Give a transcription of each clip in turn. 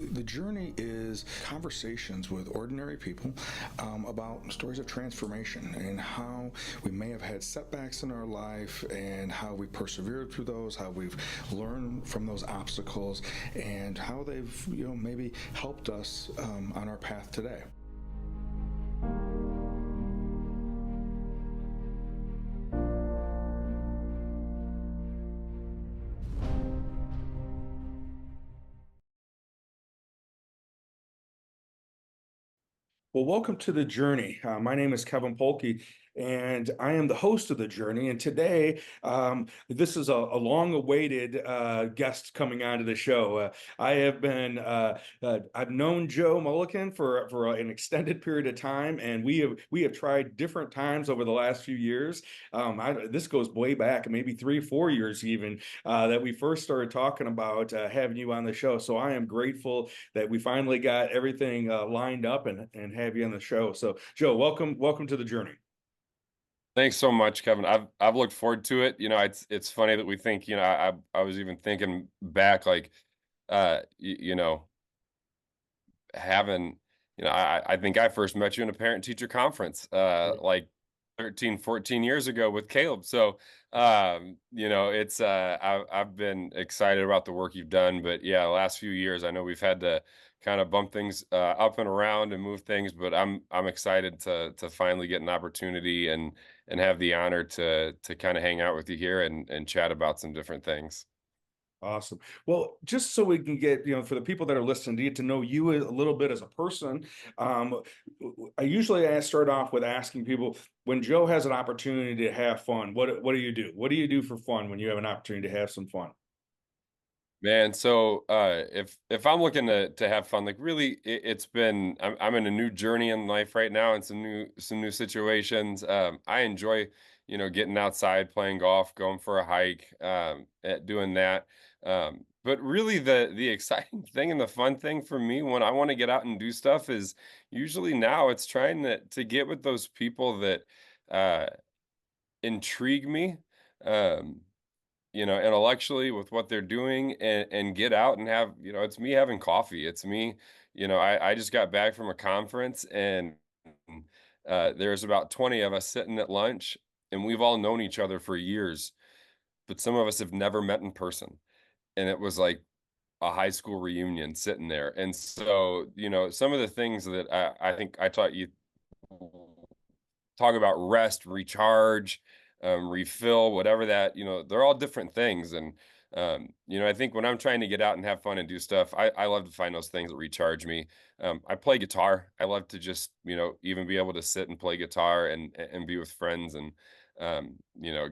The journey is conversations with ordinary people about stories of transformation and how we may have had setbacks in our life and how we persevered through those, how we've learned from those obstacles, and how they've maybe helped us on our path today. Well, welcome to the journey. My name is Kevin Polky, and I am the host of the journey. And today, this is a long-awaited guest coming onto the show. I've known Joe Mullikin for an extended period of time, and we have tried different times over the last few years. This goes way back, maybe 3, 4 years even, that we first started talking about having you on the show. So I am grateful that we finally got everything lined up and have you on the show. So, Joe, welcome to the journey. Thanks so much, Kevin. I've looked forward to it. It's funny that we think, I was even thinking back, like, you know, having, I think I first met you in a parent teacher conference, like 13, 14 years ago with Caleb. So, I've been excited about the work you've done, but yeah, last few years, I know we've had to kind of bump things up and around and move things, but I'm excited to finally get an opportunity and have the honor to kind of hang out with you here and chat about some different things. Awesome. Well, just so we can get, for the people that are listening to get to know you a little bit as a person, um, I start off with asking people when Joe has an opportunity to have fun, what do you do? What do you do for fun when you have an opportunity to have some fun? Man, so if I'm looking to have fun, like really, it's been I'm in a new journey in life right now, and some new situations. I enjoy, getting outside, playing golf, going for a hike, doing that. But really, the exciting thing and the fun thing for me when I want to get out and do stuff is usually now it's trying to get with those people that uh, intrigue me. Um, intellectually with what they're doing and get out and have, it's me having coffee. It's me, I just got back from a conference and there's about 20 of us sitting at lunch and we've all known each other for years, but some of us have never met in person. And it was like a high school reunion sitting there. And so, some of the things that I think I taught you talk about rest, recharge, refill, whatever that, they're all different things. And, I think when I'm trying to get out and have fun and do stuff, I love to find those things that recharge me. I play guitar. I love to just, even be able to sit and play guitar and be with friends and, um, you know,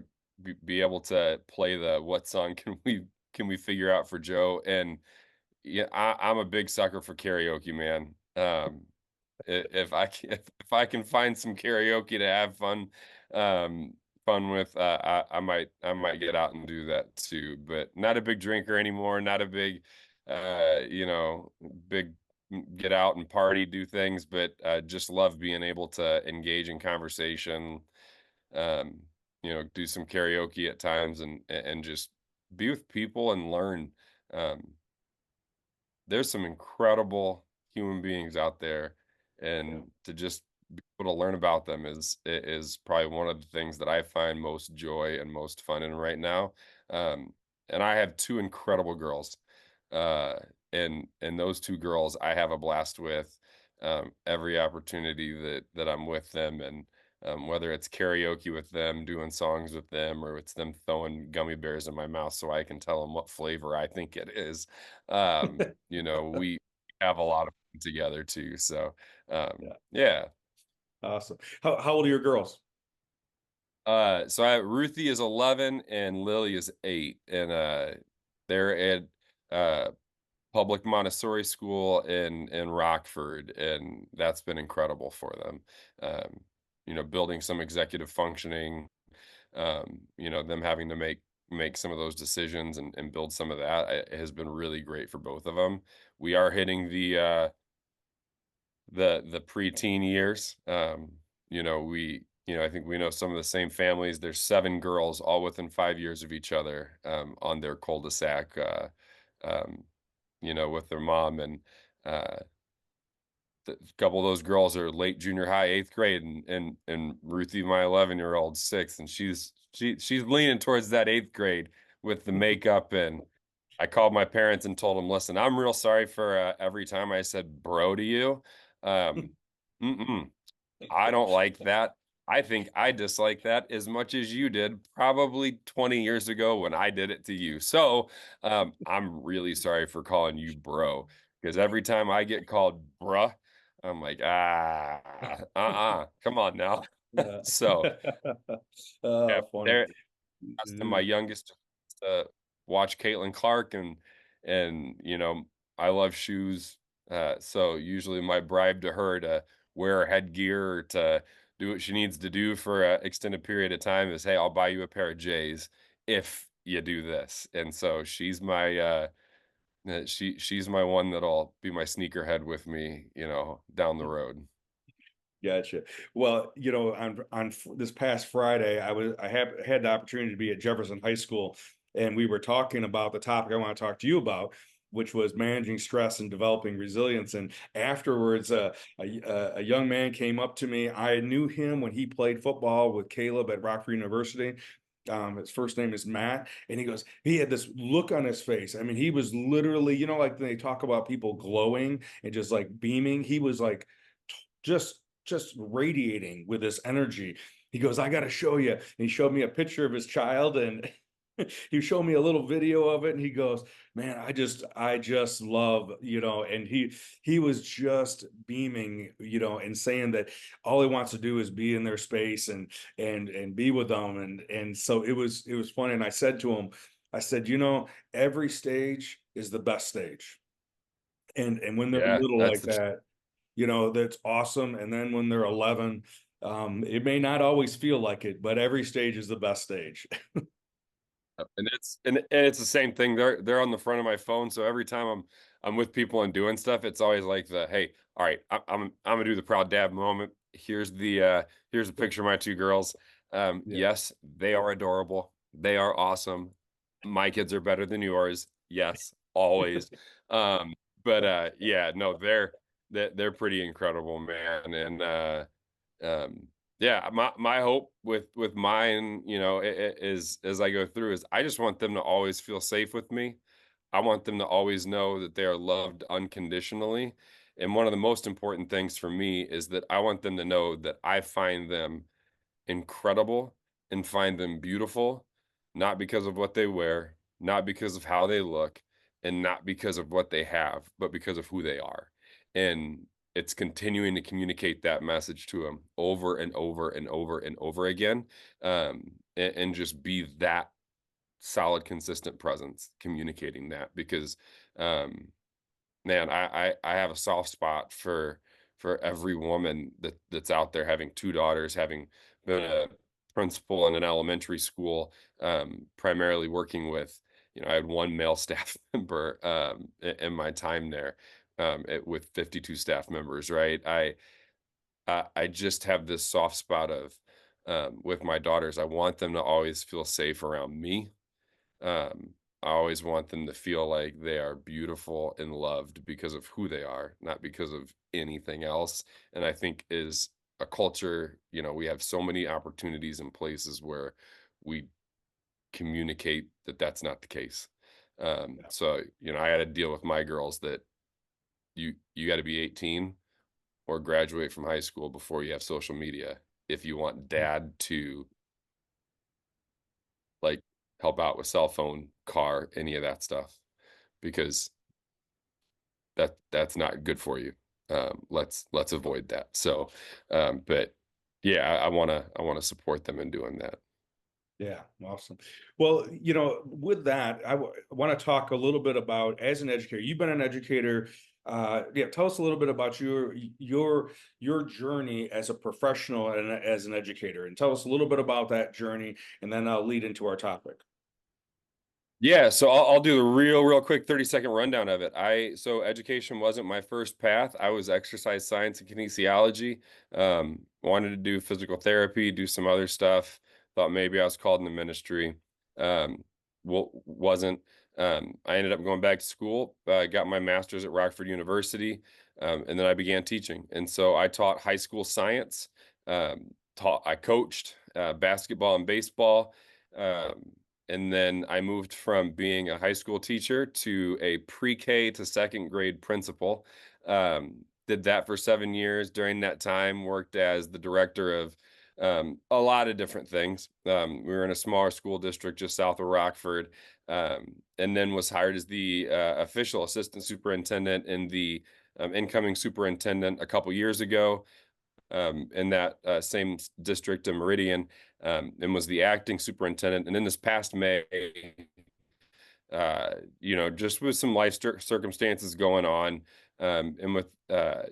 be able to play the what song can we figure out for Joe? And yeah, I'm a big sucker for karaoke, man. If I can find some karaoke to have um, fun with, I might get out and do that too. But not a big drinker anymore. Not a big, uh, you know, big get out and party, do things. But just love being able to engage in conversation. Um, do some karaoke at times and just be with people and learn. Um, there's some incredible human beings out there, Yeah. and to just be able to learn about them is probably one of the things that I find most joy and most fun in right now. Um, and I have two incredible girls, uh, and those two girls I have a blast with every opportunity that I'm with them, and whether it's karaoke with them, doing songs with them, or it's them throwing gummy bears in my mouth so I can tell them what flavor I think it is. We have a lot of fun together too. So, Yeah. yeah. Awesome. How old are your girls? Ruthie is 11 and Lily is 8, and they're at uh, public Montessori school in Rockford, and that's been incredible for them. Building some executive functioning, them having to make some of those decisions and build some of that has been really great for both of them. We are hitting the preteen years. I think we know some of the same families. There's 7 girls all within 5 years of each other on their cul-de-sac. Um, with their mom, and uh, a couple of those girls are late junior high, eighth grade, and Ruthie, my 11-year-old, sixth, and she's leaning towards that eighth grade with the makeup. And I called my parents and told them, listen, I'm real sorry for every time I said bro to you. Um, mm-mm. I don't like that. I think I dislike that as much as you did probably 20 years ago when I did it to you. So I'm really sorry for calling you bro, because every time I get called bruh, I'm like, come on now. Yeah. So yeah, Funny. there, my Yeah. youngest watch Caitlin Clark, and I love shoes. So usually my bribe to her to wear headgear or to do what she needs to do for an extended period of time is, hey, I'll buy you a pair of J's if you do this. And so she's my one that'll be my sneakerhead with me, down the road. Gotcha. Well, this past Friday, I had the opportunity to be at Jefferson High School, and we were talking about the topic I want to talk to you about, which was managing stress and developing resilience. And afterwards, a young man came up to me. I knew him when he played football with Caleb at Rockford University. His first name is Matt, and he had this look on his face. I mean, he was literally, like they talk about people glowing and just like beaming. He was like just radiating with this energy. He goes, I got to show you. And he showed me a picture of his child, and he showed me a little video of it. And he goes, man, I just love, and he was just beaming, and saying that all he wants to do is be in their space and be with them. And so it was funny. And I said to him, I said, every stage is the best stage. And when they're Yeah, little that's like that, that's awesome. And then when they're 11, it may not always feel like it, but every stage is the best stage. and it's the same thing. They're on the front of my phone, so every time I'm with people and doing stuff, it's always like hey, all right, I'm gonna do the proud dad moment. Here's a picture of my two girls. Yeah. Yes, they are adorable. They are awesome. My kids are better than yours. Yes, always. But yeah, no, they're pretty incredible, man. And um yeah, my hope with mine, is as I go through, is I just want them to always feel safe with me. I want them to always know that they are loved unconditionally. And one of the most important things for me is that I want them to know that I find them incredible and find them beautiful, not because of what they wear, not because of how they look, and not because of what they have, but because of who they are. And it's continuing to communicate that message to them over and over and over and over again, and just be that solid, consistent presence communicating that. Because man, I have a soft spot for every woman that's out there, having two daughters, having been a principal in an elementary school, primarily working with, I had one male staff member in my time there, with 52 staff members, right? I just have this soft spot of, with my daughters, I want them to always feel safe around me. I always want them to feel like they are beautiful and loved because of who they are, not because of anything else. And I think is a culture, we have so many opportunities and places where we communicate that that's not the case. So, I had to deal with my girls that you got to be 18 or graduate from high school before you have social media if you want dad to, like, help out with cell phone, car, any of that stuff, because that's not good for you. Let's avoid that. So, but yeah, I wanna support them in doing that. Yeah, awesome. Well, with that, want to talk a little bit about, as an educator, you've been an educator. Yeah, tell us a little bit about your journey as a professional and as an educator, and tell us a little bit about that journey, and then I'll lead into our topic. Yeah, so I'll do the real quick 30-second rundown of it. So education wasn't my first path. I was exercise science and kinesiology. Wanted to do physical therapy, do some other stuff. Thought maybe I was called into ministry. Well, wasn't. I ended up going back to school, got my master's at Rockford University, and then I began teaching. And so I taught high school science, I coached basketball and baseball. Um, and then I moved from being a high school teacher to a pre-K to second grade principal. Did that for 7 years. During that time, worked as the director of a lot of different things. We were in a smaller school district just south of Rockford, and then was hired as the official assistant superintendent and the incoming superintendent a couple years ago, in that same district in Meridian, and was the acting superintendent. And in this past May, just with some life circumstances going on, and with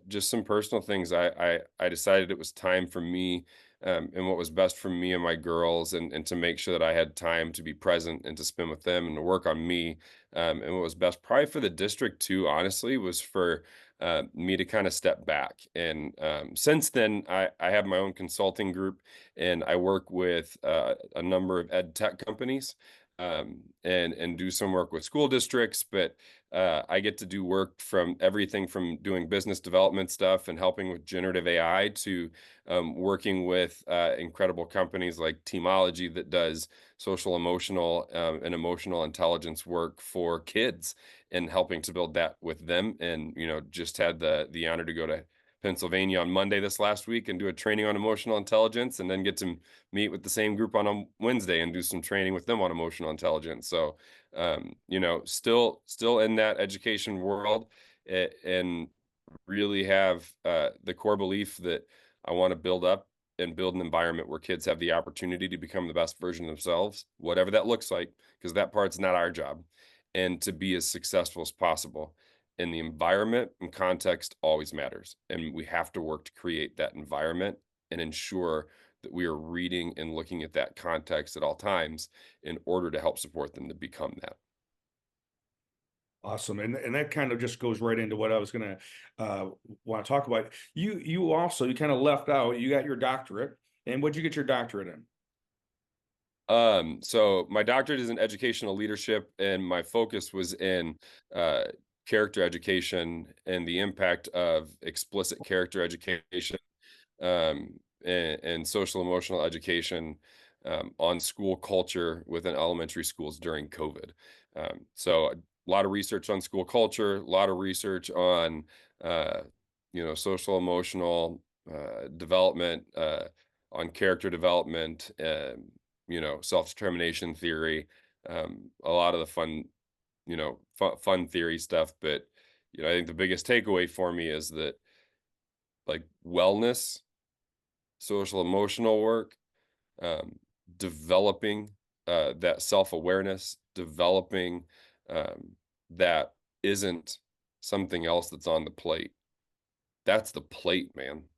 just some personal things, I decided it was time for me, and what was best for me and my girls, and to make sure that I had time to be present and to spend with them and to work on me. And what was best, probably for the district too, honestly, was for me to kind of step back. And since then, I have my own consulting group, and I work with a number of ed tech companies, and do some work with school districts. But I get to do work from everything from doing business development stuff and helping with generative AI to working with incredible companies like Teamology that does social emotional and emotional intelligence work for kids, and helping to build that with them. And just had the honor to go to Pennsylvania on Monday this last week and do a training on emotional intelligence, and then get to meet with the same group on a Wednesday and do some training with them on emotional intelligence. So, still in that education world, and really have the core belief that I want to build up and build an environment where kids have the opportunity to become the best version of themselves, whatever that looks like, because that part's not our job, and to be as successful as possible. And the environment and context always matters. And we have to work to create that environment and ensure that we are reading and looking at that context at all times in order to help support them to become that. Awesome. And that kind of just goes right into what I was gonna want to talk about. You kind of left out, you got your doctorate. And what'd you get your doctorate in? So my doctorate is in educational leadership, and my focus was in uh, character education and the impact of explicit character education, and social emotional education on school culture within elementary schools during COVID. So a lot of research on school culture, a lot of research on uh, social emotional development, on character development, self-determination theory, a lot of the fun theory stuff. But I think the biggest takeaway for me is that, like, wellness, social emotional work, um, developing that self-awareness, developing um, that isn't something else that's on the plate. That's the plate, man.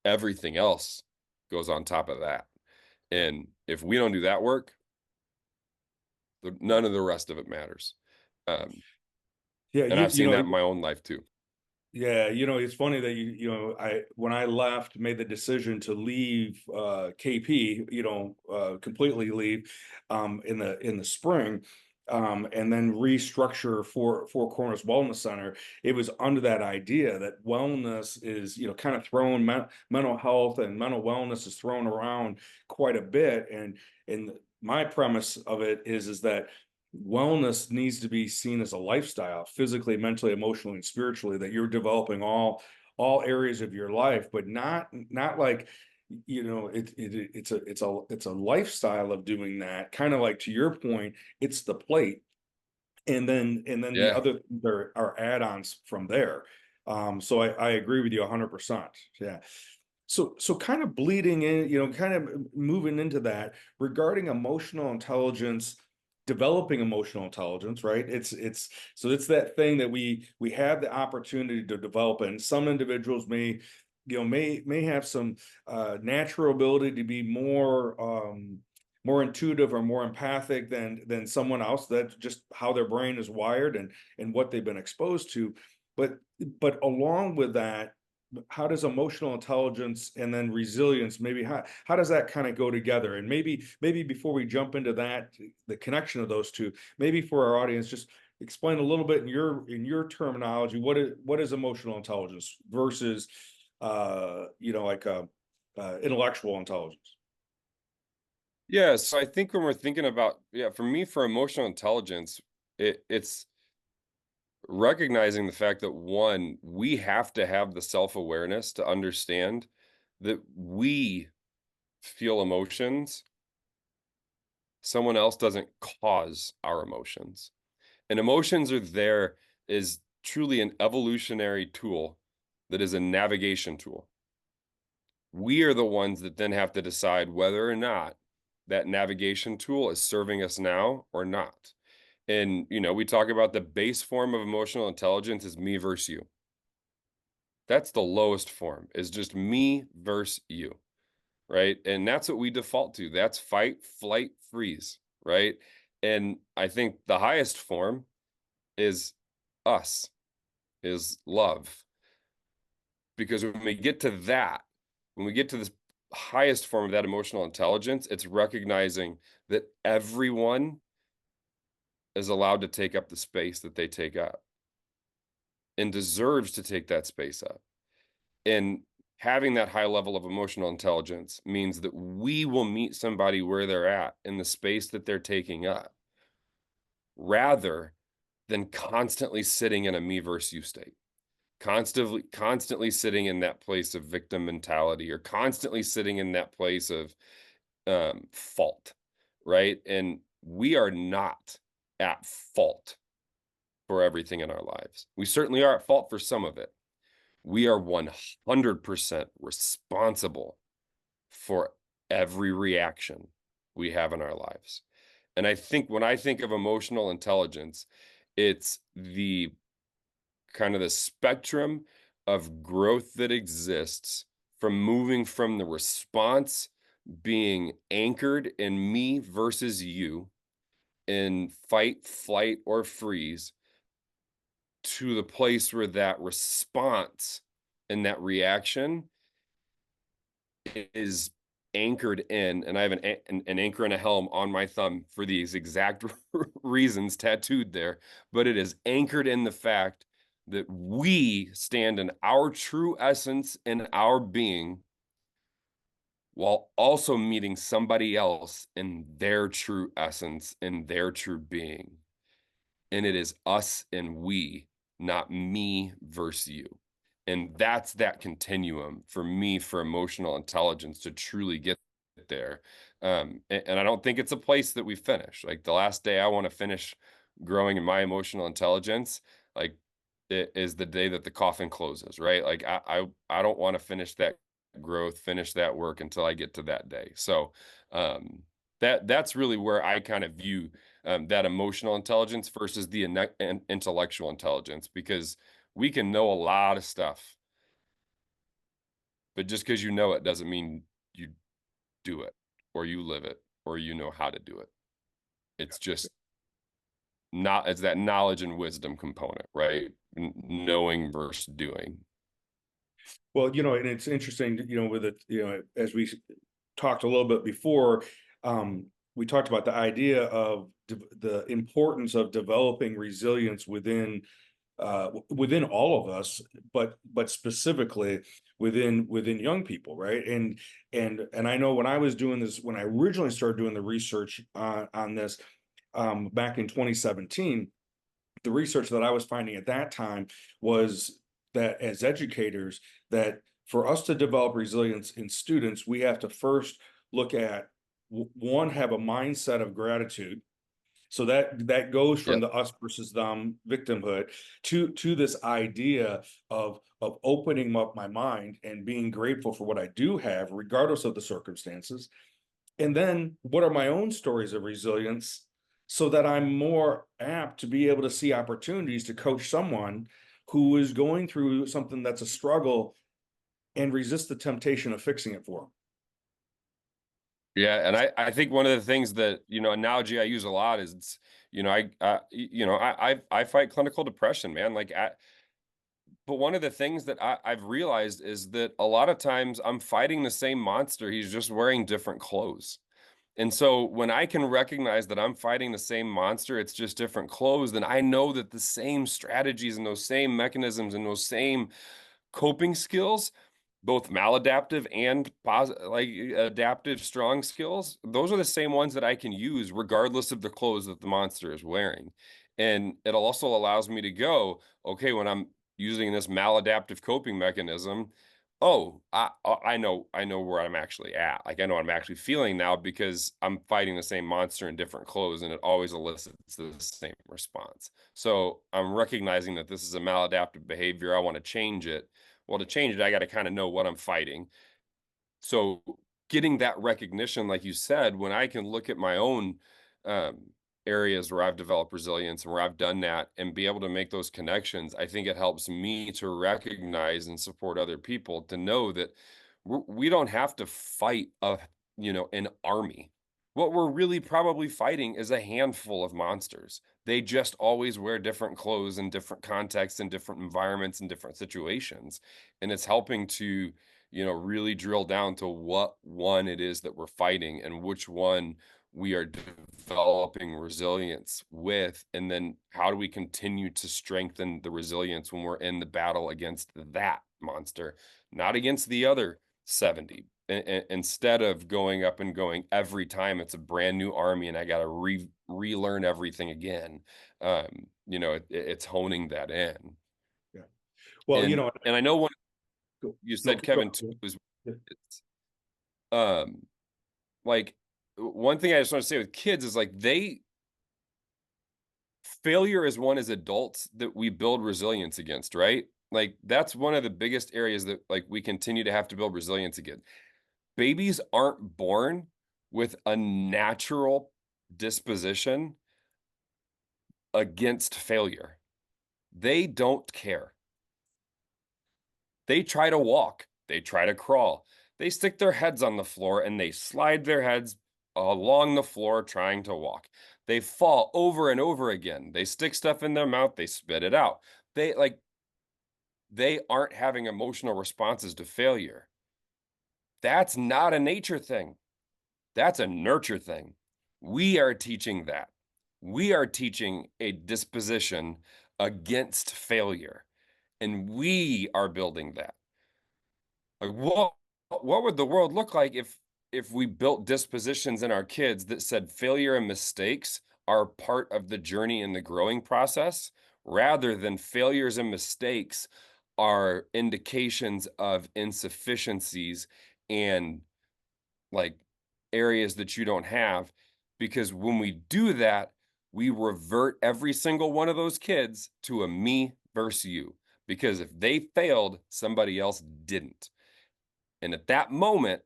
Everything else goes on top of that. And if we don't do that work, none of the rest of it matters. Um, Yeah, and I've seen that in my own life too. yeah, it's funny that I when I left, made the decision to leave KP, completely leave in the spring, and then restructure for Four Corners Wellness Center. It was under that idea that wellness is, kind of thrown mental health and mental wellness is thrown around quite a bit, and my premise of it is that wellness needs to be seen as a lifestyle, physically, mentally, emotionally, and spiritually, that you're developing all areas of your life, but not like, it's a lifestyle of doing that, kind of like, to your point, it's the plate, and then the Yeah. other, there are add-ons from there. So I agree with you 100%. Yeah. So kind of bleeding in, kind of moving into that, regarding emotional intelligence, developing emotional intelligence, right? It's that thing that we have the opportunity to develop, and some individuals may have some natural ability to be more intuitive or more empathic than someone else. That's just how their brain is wired and what they've been exposed to. But along with that, how does emotional intelligence and then resilience, maybe how does that kind of go together? And maybe before we jump into that, the connection of those two, maybe for our audience, just explain a little bit in your terminology, what is emotional intelligence versus like intellectual intelligence. Yeah, so I think when we're thinking about, yeah, for me, for emotional intelligence, it's recognizing the fact that one, we have to have the self-awareness to understand that we feel emotions. Someone else doesn't cause our emotions. And emotions are there is truly an evolutionary tool that is a navigation tool. We are the ones that then have to decide whether or not that navigation tool is serving us now or not. And, we talk about the base form of emotional intelligence is me versus you. That's the lowest form, is just me versus you, right? And that's what we default to. That's fight, flight, freeze, right? And I think the highest form is us, is love. Because when we get to that, when we get to this highest form of that emotional intelligence, it's recognizing that everyone is allowed to take up the space that they take up and deserves to take that space up. And having that high level of emotional intelligence means that we will meet somebody where they're at in the space that they're taking up, rather than constantly sitting in a me versus you state, constantly sitting in that place of victim mentality, or constantly sitting in that place of fault, right? And we are not at fault for everything in our lives. We certainly are at fault for some of it. We are 100% responsible for every reaction we have in our lives. And I think when I think of emotional intelligence, it's the kind of the spectrum of growth that exists from moving from the response being anchored in me versus you in fight, flight, or freeze, to the place where that response and that reaction is anchored in, and I have an anchor and a helm on my thumb for these exact reasons tattooed there, but it is anchored in the fact that we stand in our true essence and our being, while also meeting somebody else in their true essence and their true being. And it is us and we, not me versus you. And that's that continuum for me, for emotional intelligence to truly get there. And I don't think it's a place that we finish. Like, the last day I want to finish growing in my emotional intelligence, like, it is the day that the coffin closes, right? Like, I don't want to finish that growth, finish that work until I get to that day. So that's really where I kind of view that emotional intelligence versus the intellectual intelligence, because we can know a lot of stuff, but just because you know it doesn't mean you do it, or you live it, or you know how to do it. It's just not, it's that knowledge and wisdom component, right? Knowing versus doing. Well, and it's interesting, with it, as we talked a little bit before, we talked about the idea of the importance of developing resilience within all of us, but specifically within young people, right? And I know when I was doing this, when I originally started doing the research on this, back in 2017, the research that I was finding at that time was that as educators, that for us to develop resilience in students, we have to first look at one, have a mindset of gratitude. So that goes from Yep. the us versus them victimhood to this idea of opening up my mind and being grateful for what I do have, regardless of the circumstances. And then what are my own stories of resilience, so that I'm more apt to be able to see opportunities to coach someone who is going through something that's a struggle and resist the temptation of fixing it for them. Yeah, and I think one of the things that, analogy I use a lot is, I fight clinical depression, man. Like, but one of the things that I've realized is that a lot of times I'm fighting the same monster. He's just wearing different clothes. And so when I can recognize that I'm fighting the same monster, it's just different clothes, then I know that the same strategies and those same mechanisms and those same coping skills, both maladaptive and like adaptive strong skills, those are the same ones that I can use regardless of the clothes that the monster is wearing. And it also allows me to go, okay, when I'm using this maladaptive coping mechanism, oh, I know where I'm actually at. Like I know what I'm actually feeling now because I'm fighting the same monster in different clothes, and it always elicits the same response. So I'm recognizing that this is a maladaptive behavior. I want to change it. Well, to change it, I got to kind of know what I'm fighting. So getting that recognition, like you said, when I can look at my own um, areas where I've developed resilience and where I've done that and be able to make those connections, I think it helps me to recognize and support other people to know that we don't have to fight an army. What we're really probably fighting is a handful of monsters. They just always wear different clothes in different contexts and different environments and different situations. And it's helping to really drill down to what one it is that we're fighting and which one we are developing resilience with. And then how do we continue to strengthen the resilience when we're in the battle against that monster, not against the other 70. Instead of going up and going every time it's a brand new army and I got to relearn everything again. It's honing that in. Yeah. Well, And I know one go, you no, said, go, Kevin, too, yeah. was Yeah. it's, um like one thing I just want to say with kids is like failure is one as adults that we build resilience against, right? Like that's one of the biggest areas that like we continue to have to build resilience against. Babies aren't born with a natural disposition against failure. They don't care. They try to walk, they try to crawl, they stick their heads on the floor and they slide their heads along the floor trying to walk. They fall over and over again. They stick stuff in their mouth, they spit it out. They aren't having emotional responses to failure. That's not a nature thing. That's a nurture thing. We are teaching that. We are teaching a disposition against failure, and we are building that. Like what would the world look like if we built dispositions in our kids that said failure and mistakes are part of the journey and the growing process, rather than failures and mistakes are indications of insufficiencies and like areas that you don't have? Because when we do that, we revert every single one of those kids to a me versus you. Because if they failed, somebody else didn't. And at that moment,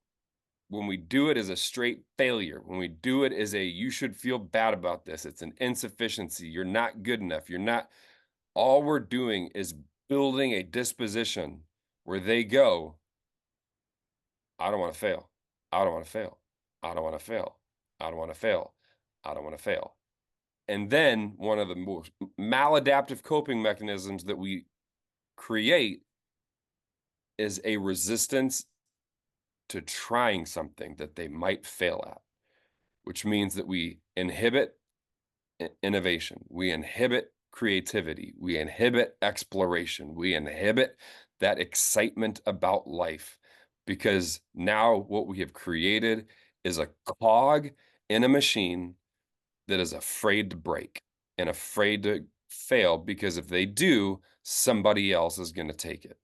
when we do it as a straight failure, when we do it as a you should feel bad about this, it's an insufficiency, you're not good enough, you're not, all we're doing is building a disposition where they go, I don't want to fail. I don't want to fail. I don't want to fail. I don't want to fail. I don't want to fail. And then one of the most maladaptive coping mechanisms that we create is a resistance to trying something that they might fail at, which means that we inhibit innovation, we inhibit creativity, we inhibit exploration, we inhibit that excitement about life. Because now what we have created is a cog in a machine that is afraid to break and afraid to fail, because if they do, somebody else is going to take it.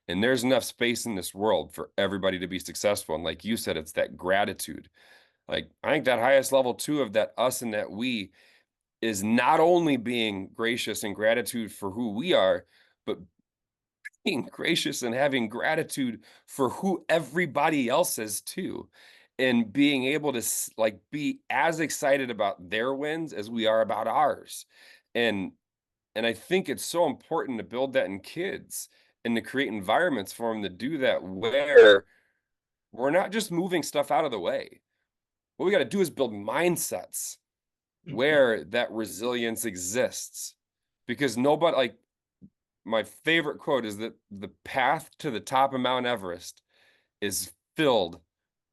And there's enough space in this world for everybody to be successful. And like you said, it's that gratitude. Like I think that highest level too of that us and that we is not only being gracious and gratitude for who we are, but being gracious and having gratitude for who everybody else is too. And being able to like be as excited about their wins as we are about ours. And and I think it's so important to build that in kids and to create environments for them to do that, where we're not just moving stuff out of the way. What we got to do is build mindsets where that resilience exists, because nobody, like, my favorite quote is that the path to the top of Mount Everest is filled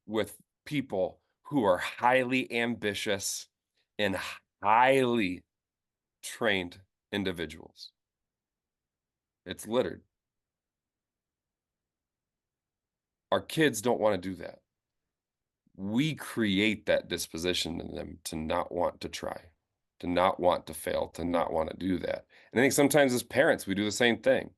with people who are highly ambitious and highly trained individuals. It's littered. Our kids don't want to do that. We create that disposition in them to not want to try, to not want to fail, to not want to do that. And I think sometimes as parents, we do the same thing.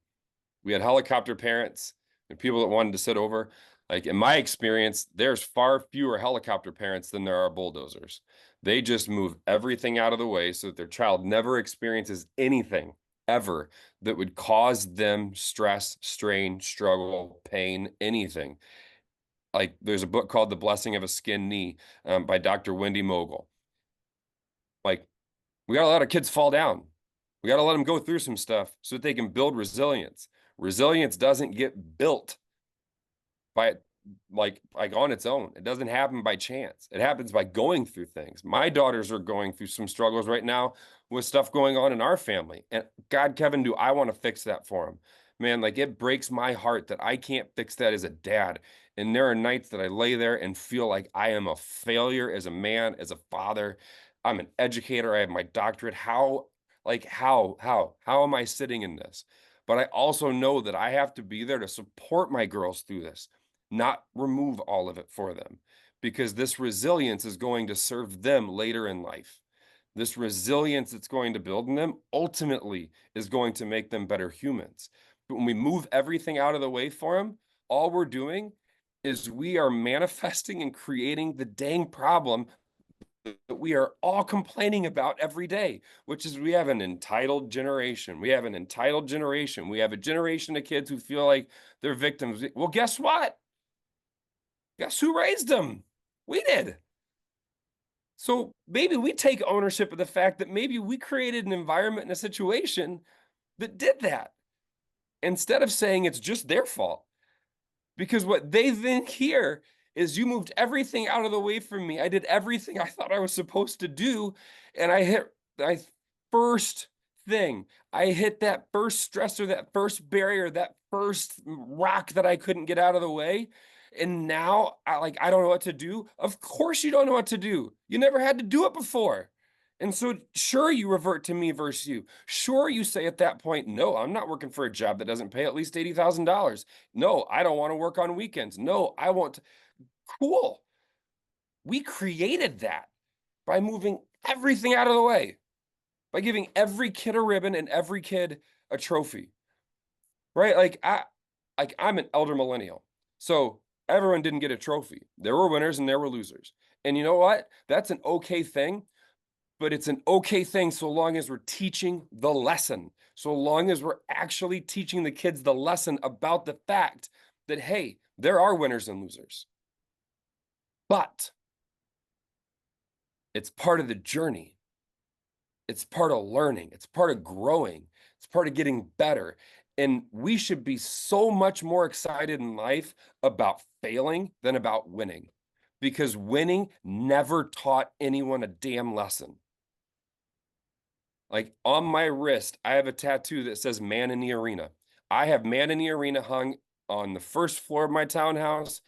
We had helicopter parents and people that wanted to sit over. Like in my experience, there's far fewer helicopter parents than there are bulldozers. They just move everything out of the way so that their child never experiences anything ever that would cause them stress, strain, struggle, pain, anything. Like there's a book called The Blessing of a Skinned Knee by Dr. Wendy Mogul. Like we got to let our kids fall down. We got to let them go through some stuff so that they can build resilience. Resilience doesn't get built by like on its own. It doesn't happen by chance. It happens by going through things. My daughters are going through some struggles right now with stuff going on in our family. And God, Kevin, do I want to fix that for them? Man, like it breaks my heart that I can't fix that as a dad. And there are nights that I lay there and feel like I am a failure as a man, as a father. I'm an educator. I have my doctorate. How am I sitting in this? But I also know that I have to be there to support my girls through this, not remove all of it for them, because this resilience is going to serve them later in life. This resilience that's going to build in them ultimately is going to make them better humans. But when we move everything out of the way for them, all we're doing is we are manifesting and creating the dang problem that we are all complaining about every day, which is we have an entitled generation. We have an entitled generation. We have a generation of kids who feel like they're victims. Well, guess what? Guess who raised them? We did. So maybe we take ownership of the fact that maybe we created an environment and a situation that did that instead of saying it's just their fault. Because what they think here is you moved everything out of the way from me. I did everything I thought I was supposed to do. And I hit my first thing. I hit that first stressor, that first barrier, that first rock that I couldn't get out of the way. And now I don't know what to do. Of course you don't know what to do. You never had to do it before. And so, sure, you revert to me versus you. Sure, you say at that point, no, I'm not working for a job that doesn't pay at least $80,000. No, I don't want to work on weekends. No, I want to. Cool. We created that by moving everything out of the way, by giving every kid a ribbon and every kid a trophy, right? I'm an elder millennial. So everyone didn't get a trophy. There were winners and there were losers. And you know what? That's an okay thing. But it's an okay thing so long as we're teaching the lesson, so long as we're actually teaching the kids the lesson about the fact that, hey, there are winners and losers. But it's part of the journey. It's part of learning. It's part of growing. It's part of getting better. And we should be so much more excited in life about failing than about winning, because winning never taught anyone a damn lesson. Like on my wrist, I have a tattoo that says man in the arena. I have man in the arena hung on the first floor of my townhouse,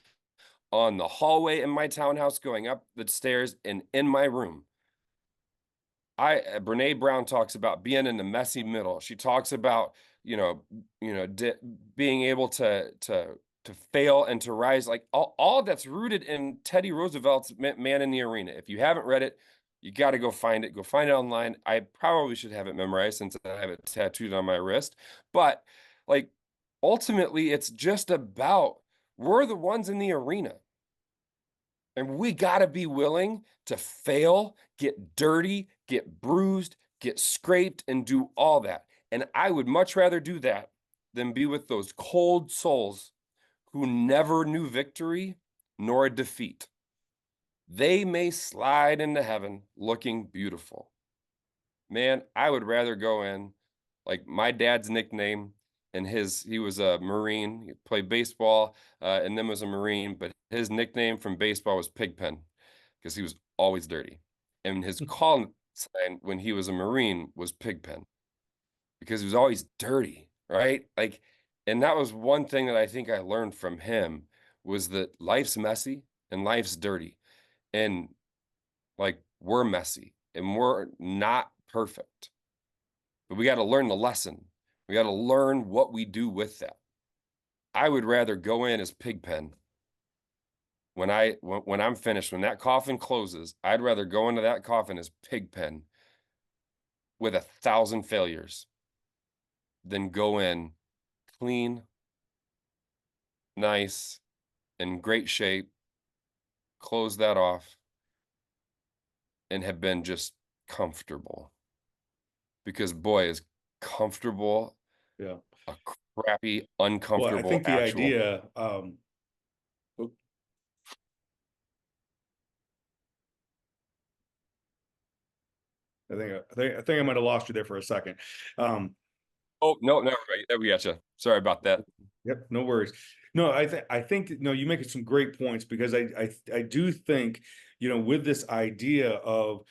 on the hallway in my townhouse, going up the stairs, and in my room. Brene Brown talks about being in the messy middle. She talks about, being able to fail and to rise. Like all that's rooted in Teddy Roosevelt's Man in the Arena. If you haven't read it, you got to go find it. Go find it online. I probably should have it memorized since I have it tattooed on my wrist. But like ultimately, it's just about we're the ones in the arena. And we got to be willing to fail, get dirty, get bruised, get scraped, and do all that. And I would much rather do that than be with those cold souls who never knew victory nor defeat. They may slide into heaven looking beautiful. Man, I would rather go in like my dad's nickname and he was a Marine. He played baseball and then was a Marine, but his nickname from baseball was Pigpen because he was always dirty. And his call sign when he was a Marine was Pigpen because he was always dirty. right? Like, and that was one thing that I think I learned from him was that life's messy and life's dirty. And like we're messy and we're not perfect. But we got to learn the lesson. We got to learn what we do with that. I would rather go in as Pigpen when I'm finished, when that coffin closes. I'd rather go into that coffin as Pigpen with 1,000 failures than go in clean, nice, in great shape, close that off, and have been just comfortable. Because boy, is comfortable Yeah. a crappy, Well, I uncomfortable think the actual. idea, oop, I think I might have lost you there for a second. Um, Oh, no, never mind. There we got you. Sorry about that. Yep, no worries. No, I think no, you make some great points because I do think, with this idea of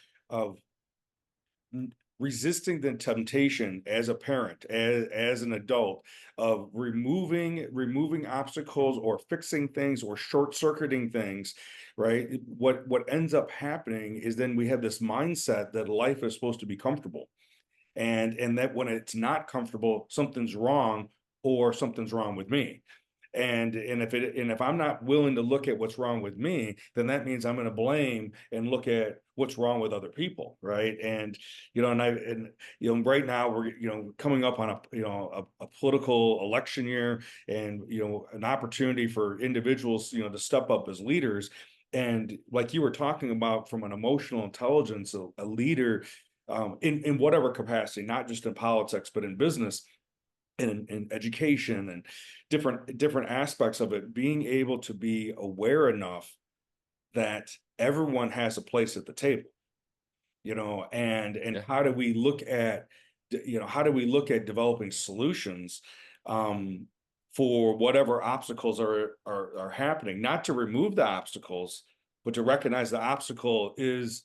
resisting the temptation as a parent, as an adult, of removing obstacles or fixing things or short-circuiting things, right? What ends up happening is then we have this mindset that life is supposed to be comfortable, and that when it's not comfortable, something's wrong, or something's wrong with me. And if I'm not willing to look at what's wrong with me, then that means I'm going to blame and look at what's wrong with other people, right? Right now we're coming up on a political election year, and an opportunity for individuals to step up as leaders. And like you were talking about, from an emotional intelligence, a leader, in whatever capacity, not just in politics, but in business and in education and different aspects of it, being able to be aware enough that everyone has a place at the table, and Yeah. how do we look at developing solutions, for whatever obstacles are happening, not to remove the obstacles, but to recognize the obstacle is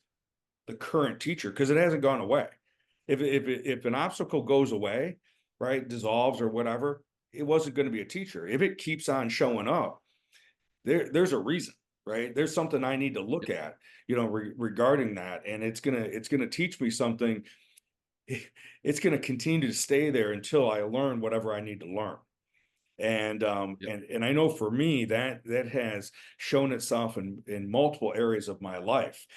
the current teacher, because it hasn't gone away. If an obstacle goes away, right, dissolves or whatever, it wasn't going to be a teacher. If it keeps on showing up, there's a reason, right? There's something I need to look at, regarding that, and it's gonna teach me something. It's gonna continue to stay there until I learn whatever I need to learn. And Yep. and I know for me that has shown itself in multiple areas of my life.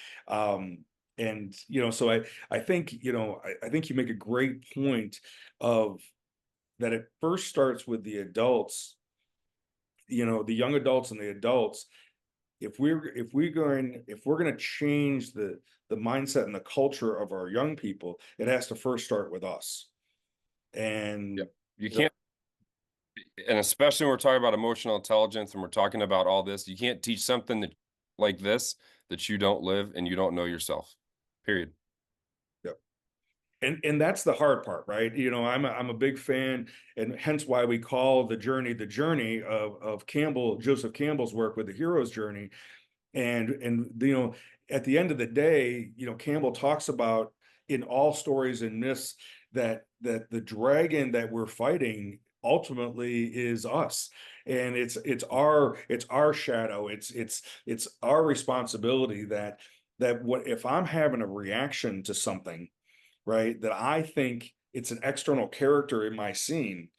And so I think I think you make a great point of that. It first starts with the adults, the young adults and the adults. If we're going to change the mindset and the culture of our young people, it has to first start with us. And Yep. You you know, can't, and especially when we're talking about emotional intelligence and we're talking about all this, you can't teach something that like this that you don't live and you don't know yourself. Period. yeah. And that's the hard part, right? I'm a big fan, and hence why we call the journey of Joseph Campbell's work with the hero's journey. And at the end of the day, Campbell talks about, in all stories and myths, that the dragon that we're fighting ultimately is us, and it's our shadow. It's our responsibility, that what if I'm having a reaction to something, right, that I think it's an external character in my scene.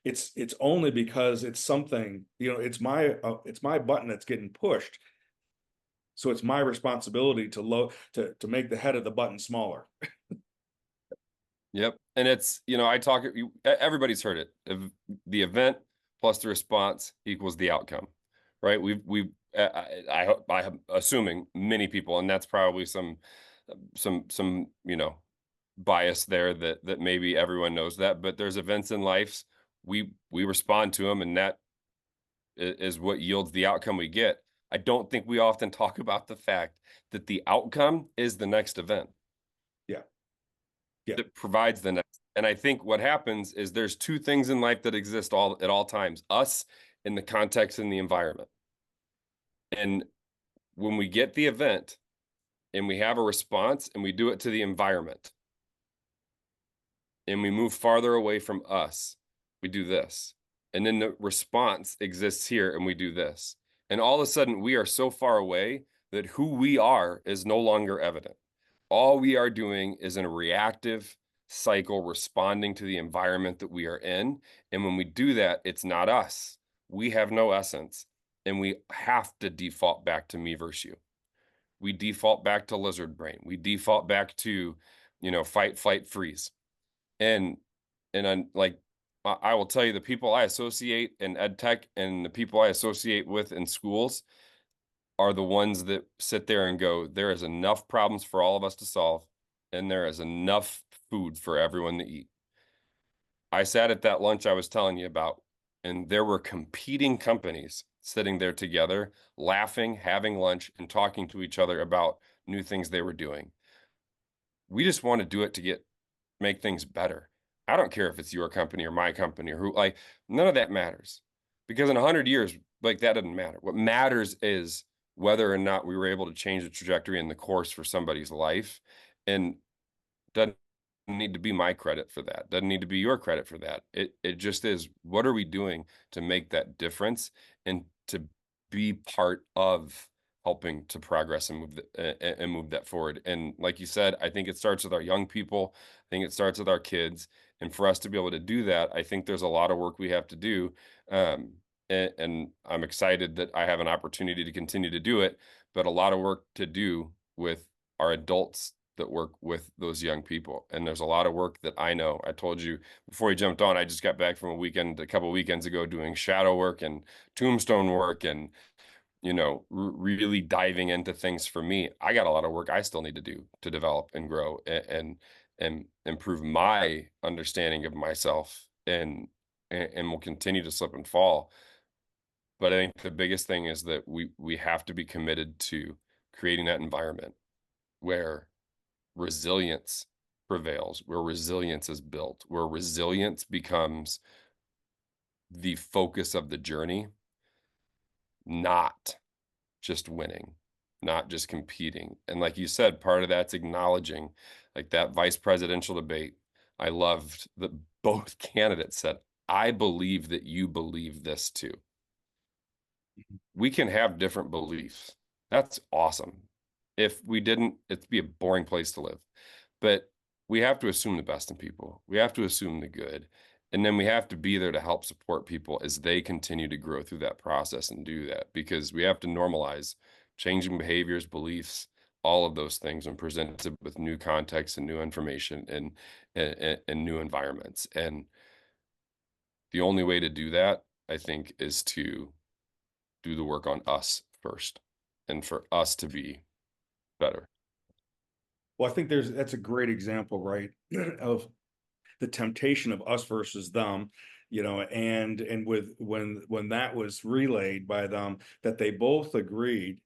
It's only because it's something, it's my button that's getting pushed, so it's my responsibility to make the head of the button smaller. Yep. And it's, I talk, everybody's heard it. The event plus the response equals the outcome, right? I'm assuming many people, and that's probably some, bias there that maybe everyone knows that, but there's events in life, we respond to them, and that is what yields the outcome we get. I don't think we often talk about the fact that the outcome is the next event Yeah, yeah, that provides the next. And I think what happens is there's two things in life that exist all at all times: us in the context and the environment. And when we get the event and we have a response and we do it to the environment and we move farther away from us, we do this. And then the response exists here and we do this. And all of a sudden, we are so far away that who we are is no longer evident. All we are doing is in a reactive cycle responding to the environment that we are in. And when we do that, it's not us. We have no essence. And we have to default back to me versus you. We default back to lizard brain. We default back to, fight, flight, freeze. And I'm like, I will tell you, the people I associate in ed tech and the people I associate with in schools are the ones that sit there and go, there is enough problems for all of us to solve, and there is enough food for everyone to eat. I sat at that lunch I was telling you about, and there were competing companies sitting there together, laughing, having lunch, and talking to each other about new things they were doing. We just want to do it to make things better. I don't care if it's your company or my company or who, like, none of that matters. Because in 100 years, like, that doesn't matter. What matters is whether or not we were able to change the trajectory and the course for somebody's life. And doesn't need to be my credit for that. Doesn't need to be your credit for that. It just is, what are we doing to make that difference and to be part of helping to progress and move that forward. And like you said, I think it starts with our young people. I think it starts with our kids. And for us to be able to do that, I think there's a lot of work we have to do. And I'm excited that I have an opportunity to continue to do it, but a lot of work to do with our adults that work with those young people. And there's a lot of work that I know. I told you before we jumped on, I just got back from a couple of weekends ago, doing shadow work and tombstone work and, really diving into things for me. I got a lot of work I still need to do to develop and grow and improve my understanding of myself, and will continue to slip and fall. But I think the biggest thing is that we have to be committed to creating that environment where resilience prevails, where resilience is built, where resilience becomes the focus of the journey, not just winning, not just competing. And like you said, part of that's acknowledging, like that vice presidential debate. I loved that both candidates said, I believe that you believe this too. We can have different beliefs. That's awesome. If we didn't, it'd be a boring place to live. But we have to assume the best in people. We have to assume the good. And then we have to be there to help support people as they continue to grow through that process and do that, because we have to normalize changing behaviors, beliefs, all of those things when presented with new context and new information and new environments. And the only way to do that, I think, is to do the work on us first and for us to be better. Well, I think that's a great example, right, of the temptation of us versus them, and with when that was relayed by them, that they both agreed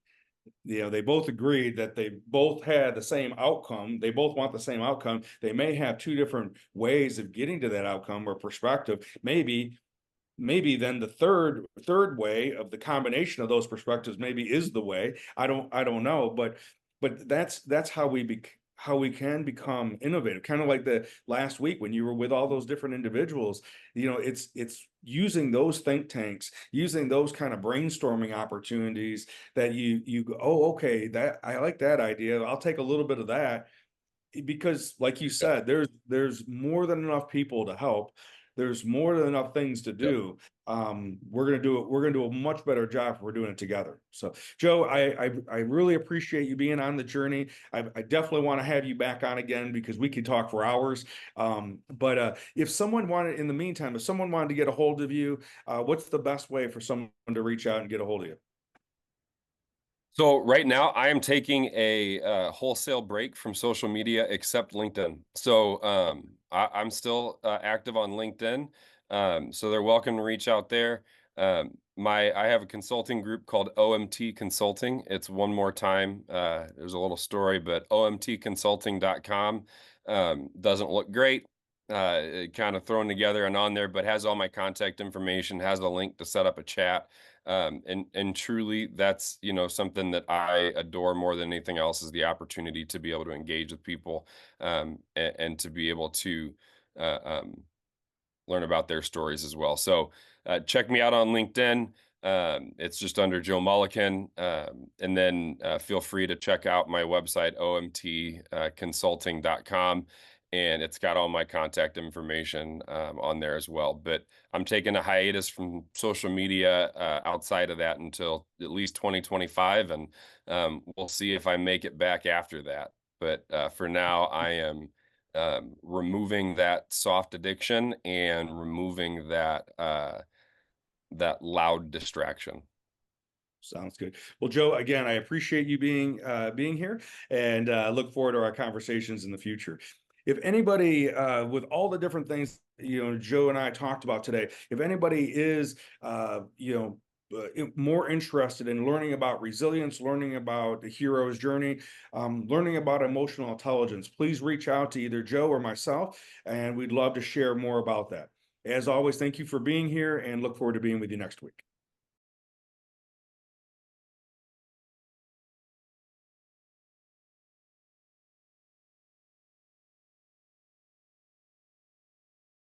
that they both had the same outcome. They both want the same outcome. They may have two different ways of getting to that outcome or perspective. Maybe then the third way of the combination of those perspectives maybe is the way. I don't know, but that's how we can become innovative. Kind of like the last week when you were with all those different individuals. It's using those think tanks, using those kind of brainstorming opportunities that you go, oh, okay, that I like that idea. I'll take a little bit of that, because like you Yep. said, there's more than enough people to help. There's more than enough things to Yep. do. We're gonna do a much better job if we're doing it together. So Joe, I really appreciate you being on the journey. I definitely want to have you back on again, because we could talk for hours. But if someone wanted, in the meantime, if someone wanted to get a hold of you, what's the best way for someone to reach out and get a hold of you? So right now, I am taking a wholesale break from social media, except LinkedIn. So I'm still active on LinkedIn. So they're welcome to reach out there. I have a consulting group called OMT Consulting. It's one more time. There's a little story, but omtconsulting.com doesn't look great. Kind of thrown together and on there, but has all my contact information, has a link to set up a chat. And truly, that's, something that I adore more than anything else, is the opportunity to be able to engage with people, and to be able to uh, um, learn about their stories as well. So check me out on LinkedIn. It's just under Joe Mullikin. And then feel free to check out my website, omtconsulting.com. And it's got all my contact information on there as well. But I'm taking a hiatus from social media outside of that until at least 2025. And we'll see if I make it back after that. But for now, I am removing that soft addiction and removing that loud distraction. Sounds good. Well, Joe, again, I appreciate you being here, and look forward to our conversations in the future. If anybody, with all the different things Joe and I talked about today, if anybody is more interested in learning about resilience, learning about the hero's journey, learning about emotional intelligence, please reach out to either Joe or myself, and we'd love to share more about that. As always, thank you for being here, and look forward to being with you next week.